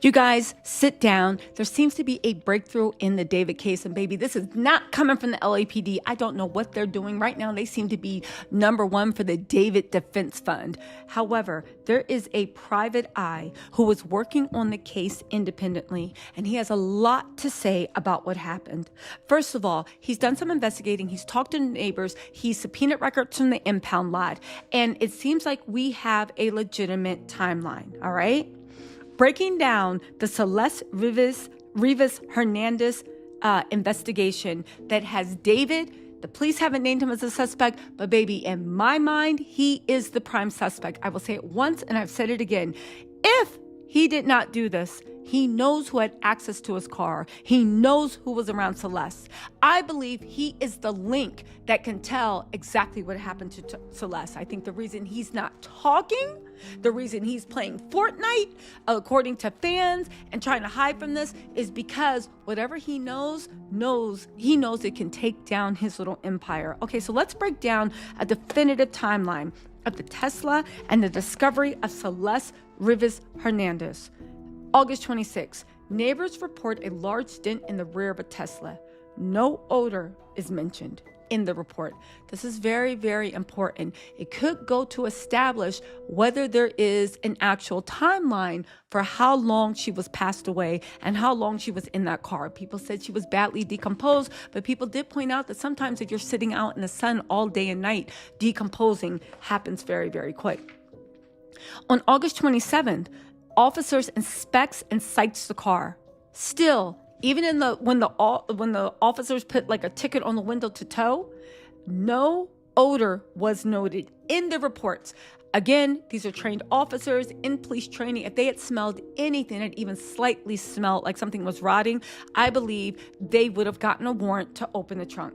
You guys, sit down. There seems to be a breakthrough in the David case. And baby, this is not coming from the LAPD. I don't know what they're doing right now. They seem to be number one for the David Defense Fund. However, there is a private eye who was working on the case independently, and he has a lot to say about what happened. First of all, he's done some investigating. He's talked to neighbors. He's subpoenaed records from the impound lot. And it seems like we have a legitimate timeline, all right? Breaking down the Celeste Rivas Hernandez investigation that has David. The police haven't named him as a suspect, but baby, in my mind, he is the prime suspect. I will say it once and I've said it again. If he did not do this, he knows who had access to his car. He knows who was around Celeste. I believe he is the link that can tell exactly what happened to Celeste. I think the reason he's not talking, the reason he's playing Fortnite, according to fans, and trying to hide from this is because whatever he knows it can take down his little empire. Okay, so let's break down a definitive timeline of the Tesla and the discovery of Celeste Rivas Hernandez. August 26, neighbors report a large dent in the rear of a Tesla. No odor is mentioned in the report. This is very, very important. It could go to establish whether there is an actual timeline for how long she was passed away and how long she was in that car. People said she was badly decomposed, but people did point out that sometimes if you're sitting out in the sun all day and night, decomposing happens very, very quick. On August 27th, officers inspects and cites the car. Still, even when the officers put like a ticket on the window to tow, no odor was noted in the reports. Again, these are trained officers in police training. If they had smelled anything that even slightly smelled like something was rotting, I believe they would have gotten a warrant to open the trunk.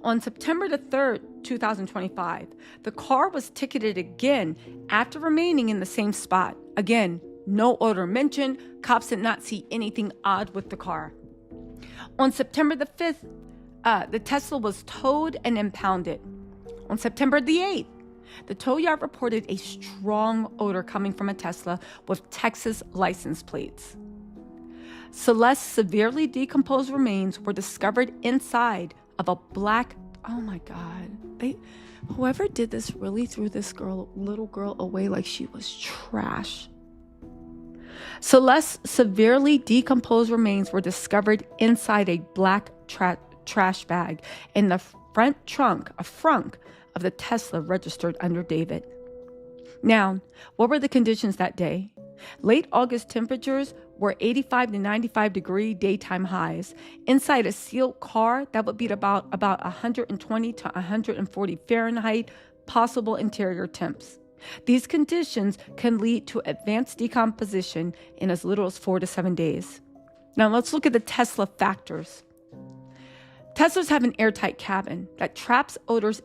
On September the 3rd, 2025, the car was ticketed again after remaining in the same spot. Again, no odor mentioned. Cops did not see anything odd with the car. On September the 5th, the Tesla was towed and impounded. On September the 8th, the tow yard reported a strong odor coming from a Tesla with Texas license plates. Celeste's severely decomposed remains were discovered inside of a black, oh my God, whoever did this really threw this little girl away like she was trash. Celeste's severely decomposed remains were discovered inside a black trash bag in the front trunk of the Tesla registered under David. Now, what were the conditions that day? Late August temperatures were 85 to 95 degree daytime highs. Inside a sealed car, that would be about 120 to 140 Fahrenheit, possible interior temps. These conditions can lead to advanced decomposition in as little as 4 to 7 days. Now let's look at the Tesla factors. Teslas have an airtight cabin that traps odors